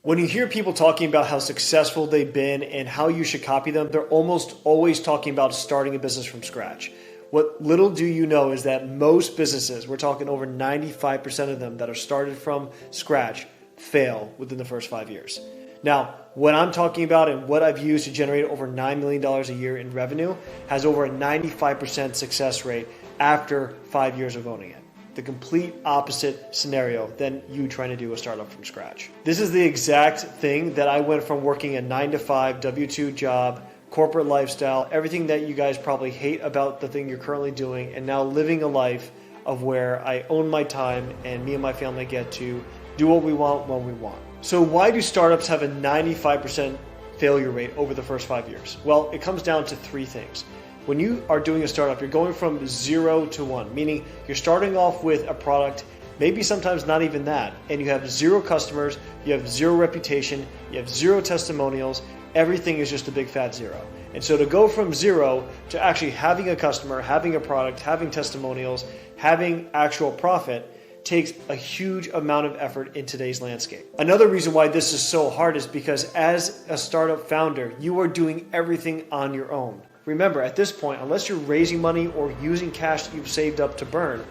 When you hear people talking about how successful they've been and how you should copy them, they're almost always talking about starting a business from scratch. What little do you know is that most businesses, we're talking over 95% of them that are started from scratch, fail within the first 5 years. Now, what I'm talking about and what I've used to generate over $9 million a year in revenue has over a 95% success rate after 5 years of owning it. The complete opposite scenario than you trying to do a startup from scratch. This is the exact thing that I went from working a 9-to-5 W-2 job, corporate lifestyle, everything that you guys probably hate about the thing you're currently doing, and now living a life of where I own my time and me and my family get to do what we want when we want. So why do startups have a 95% failure rate over the first 5 years? Well, it comes down to three things. When you are doing a startup, you're going from 0 to 1, meaning you're starting off with a product, maybe sometimes not even that, and you have 0 customers, you have 0 reputation, you have 0 testimonials, everything is just a big fat 0. And so to go from 0 to actually having a customer, having a product, having testimonials, having actual profit takes a huge amount of effort in today's landscape. Another reason why this is so hard is because as a startup founder, you are doing everything on your own. Remember, at this point, unless you're raising money or using cash that you've saved up to burn,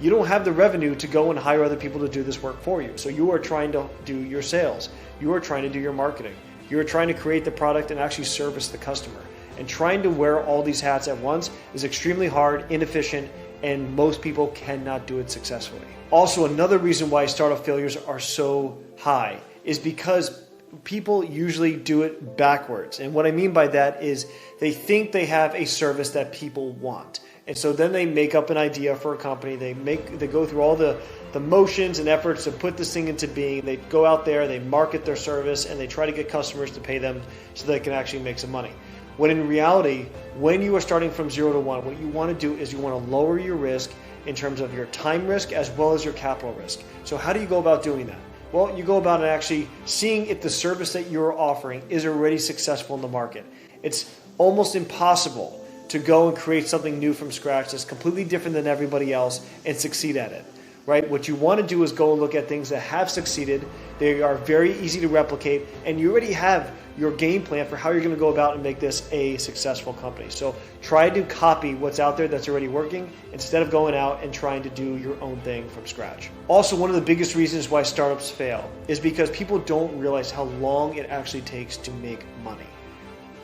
you don't have the revenue to go and hire other people to do this work for you. So you are trying to do your sales. You are trying to do your marketing. You are trying to create the product and actually service the customer. And trying to wear all these hats at once is extremely hard, inefficient, and most people cannot do it successfully. Also, another reason why startup failures are so high is because people usually do it backwards. And what I mean by that is they think they have a service that people want. And so then they make up an idea for a company. They go through all the motions and efforts to put this thing into being. They go out there, they market their service, and they try to get customers to pay them so they can actually make some money. When in reality, when you are starting from 0 to 1, what you want to do is you want to lower your risk in terms of your time risk as well as your capital risk. So how do you go about doing that? Well, you go about it actually seeing if the service that you're offering is already successful in the market. It's almost impossible to go and create something new from scratch that's completely different than everybody else and succeed at it, right? What you want to do is go and look at things that have succeeded. They are very easy to replicate, and you already have your game plan for how you're going to go about and make this a successful company. So try to copy what's out there that's already working instead of going out and trying to do your own thing from scratch. Also, one of the biggest reasons why startups fail is because people don't realize how long it actually takes to make money.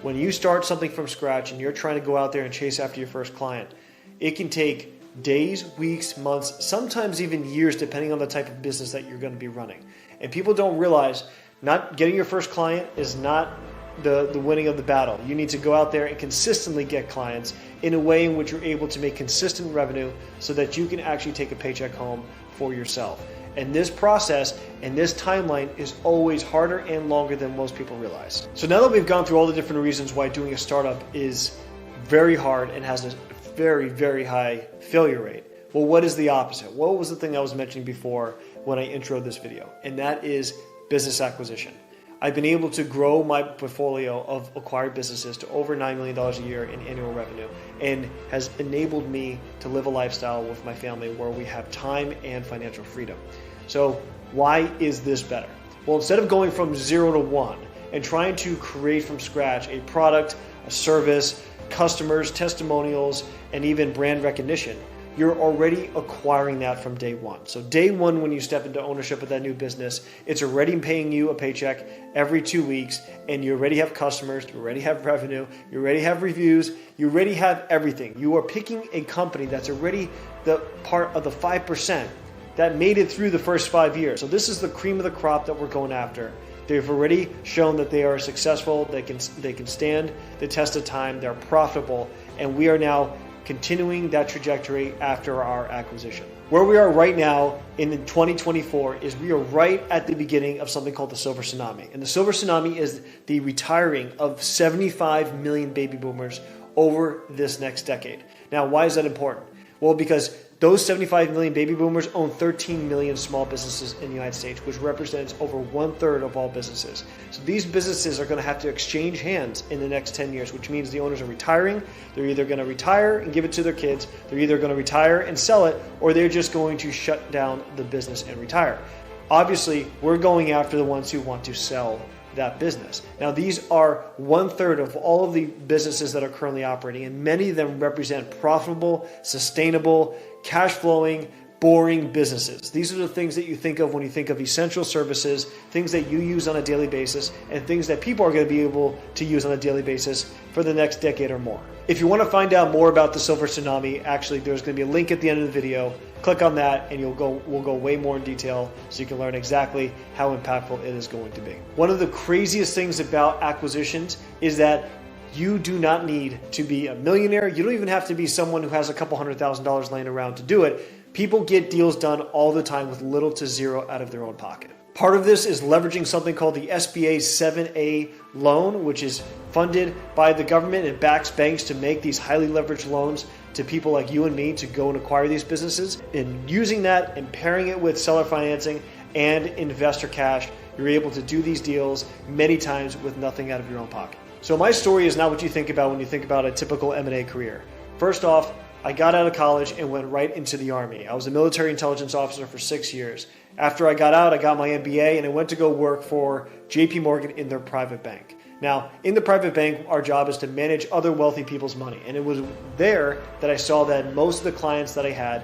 When you start something from scratch and you're trying to go out there and chase after your first client, it can take days, weeks, months, sometimes even years, depending on the type of business that you're going to be running. And people don't realize not getting your first client is not the winning of the battle. You need to go out there and consistently get clients in a way in which you're able to make consistent revenue so that you can actually take a paycheck home for yourself. And this process and this timeline is always harder and longer than most people realize. So now that we've gone through all the different reasons why doing a startup is very hard and has a very, very high failure rate, well, what is the opposite? What was the thing I was mentioning before when I introed this video? And that is business acquisition. I've been able to grow my portfolio of acquired businesses to over $9 million a year in annual revenue, and has enabled me to live a lifestyle with my family where we have time and financial freedom. So why is this better? Well, instead of going from 0 to 1 and trying to create from scratch a product, a service, customers, testimonials, and even brand recognition, you're already acquiring that from day one. So day one, when you step into ownership of that new business, it's already paying you a paycheck every 2 weeks, and you already have customers, you already have revenue, you already have reviews, you already have everything. You are picking a company that's already the part of the 5% that made it through the first 5 years. So this is the cream of the crop that we're going after. They've already shown that they are successful, they can stand the test of time, they're profitable, and we are now continuing that trajectory after our acquisition. Where we are right now in 2024 is we are right at the beginning of something called the Silver Tsunami. And the Silver Tsunami is the retiring of 75 million baby boomers over this next decade. Now, why is that important? Well, because those 75 million baby boomers own 13 million small businesses in the United States, which represents over 1/3 of all businesses. So these businesses are going to have to exchange hands in the next 10 years, which means the owners are retiring. They're either going to retire and give it to their kids, they're either going to retire and sell it, or they're just going to shut down the business and retire. Obviously, we're going after the ones who want to sell that business. Now, these are 1/3 of all of the businesses that are currently operating, and many of them represent profitable, sustainable, cash flowing, boring businesses. These are the things that you think of when you think of essential services, things that you use on a daily basis, and things that people are going to be able to use on a daily basis for the next decade or more. If you want to find out more about the Silver Tsunami, actually there's going to be a link at the end of the video. Click on that and we'll go way more in detail so you can learn exactly how impactful it is going to be. One of the craziest things about acquisitions is that you do not need to be a millionaire. You don't even have to be someone who has a couple $100,000 laying around to do it. People get deals done all the time with little to zero out of their own pocket. Part of this is leveraging something called the SBA 7A loan, which is funded by the government and backs banks to make these highly leveraged loans to people like you and me to go and acquire these businesses. And using that and pairing it with seller financing and investor cash, you're able to do these deals many times with nothing out of your own pocket. So my story is not what you think about when you think about a typical M&A career. First off, I got out of college and went right into the Army. I was a military intelligence officer for 6 years. After I got out, I got my MBA and I went to go work for JP Morgan in their private bank. Now, in the private bank, our job is to manage other wealthy people's money. And it was there that I saw that most of the clients that I had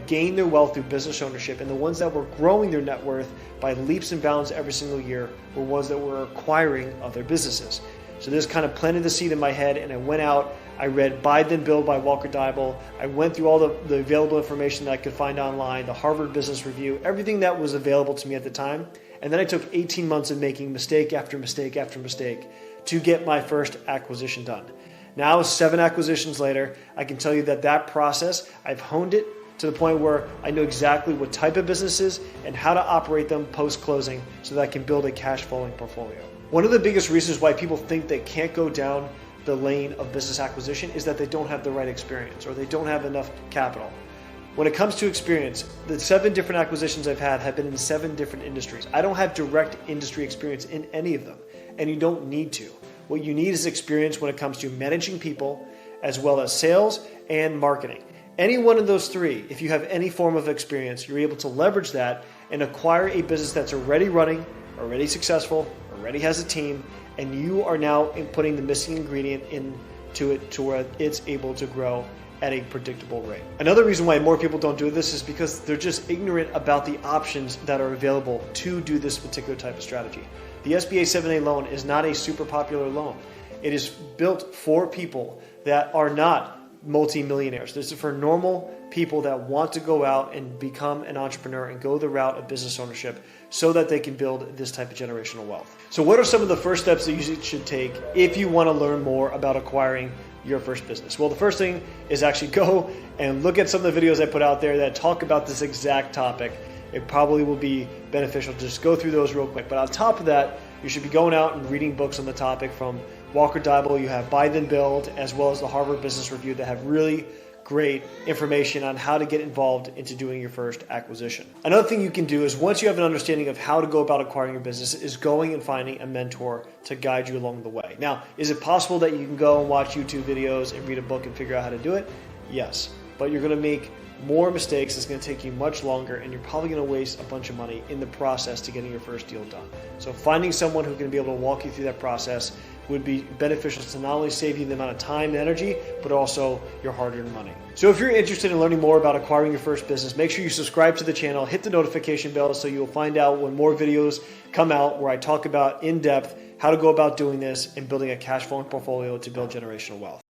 gained their wealth through business ownership. And the ones that were growing their net worth by leaps and bounds every single year were ones that were acquiring other businesses. So this kind of planted the seed in my head, and I went out, I read Buy Then Build by Walker Deibel. I went through all the available information that I could find online, the Harvard Business Review, everything that was available to me at the time. And then I took 18 months of making mistake after mistake after mistake to get my first acquisition done. Now, 7 acquisitions later, I can tell you that process, I've honed it to the point where I know exactly what type of businesses and how to operate them post-closing so that I can build a cash flowing portfolio. One of the biggest reasons why people think they can't go down the lane of business acquisition is that they don't have the right experience or they don't have enough capital. When it comes to experience, the 7 different acquisitions I've had have been in 7 different industries. I don't have direct industry experience in any of them, and you don't need to. What you need is experience when it comes to managing people, as well as sales and marketing. Any one of those 3, if you have any form of experience, you're able to leverage that and acquire a business that's already running, already successful, already has a team, and you are now putting the missing ingredient into it to where it's able to grow at a predictable rate. Another reason why more people don't do this is because they're just ignorant about the options that are available to do this particular type of strategy. The SBA 7A loan is not a super popular loan. It is built for people that are not multi-millionaires. This is for normal people that want to go out and become an entrepreneur and go the route of business ownership so that they can build this type of generational wealth. So what are some of the first steps that you should take if you want to learn more about acquiring your first business? Well, the first thing is actually go and look at some of the videos I put out there that talk about this exact topic. It probably will be beneficial to just go through those real quick. But on top of that, you should be going out and reading books on the topic from Walker Deibel. You have Buy Then Build, as well as the Harvard Business Review, that have really great information on how to get involved into doing your first acquisition. Another thing you can do is, once you have an understanding of how to go about acquiring your business, is going and finding a mentor to guide you along the way. Now, is it possible that you can go and watch YouTube videos and read a book and figure out how to do it? Yes, but you're going to make more mistakes. It's going to take you much longer, and you're probably going to waste a bunch of money in the process to getting your first deal done. So finding someone who can be able to walk you through that process would be beneficial to not only save you the amount of time and energy, but also your hard-earned money. So if you're interested in learning more about acquiring your first business, make sure you subscribe to the channel, hit the notification bell so you'll find out when more videos come out where I talk about in depth how to go about doing this and building a cash flowing portfolio to build generational wealth.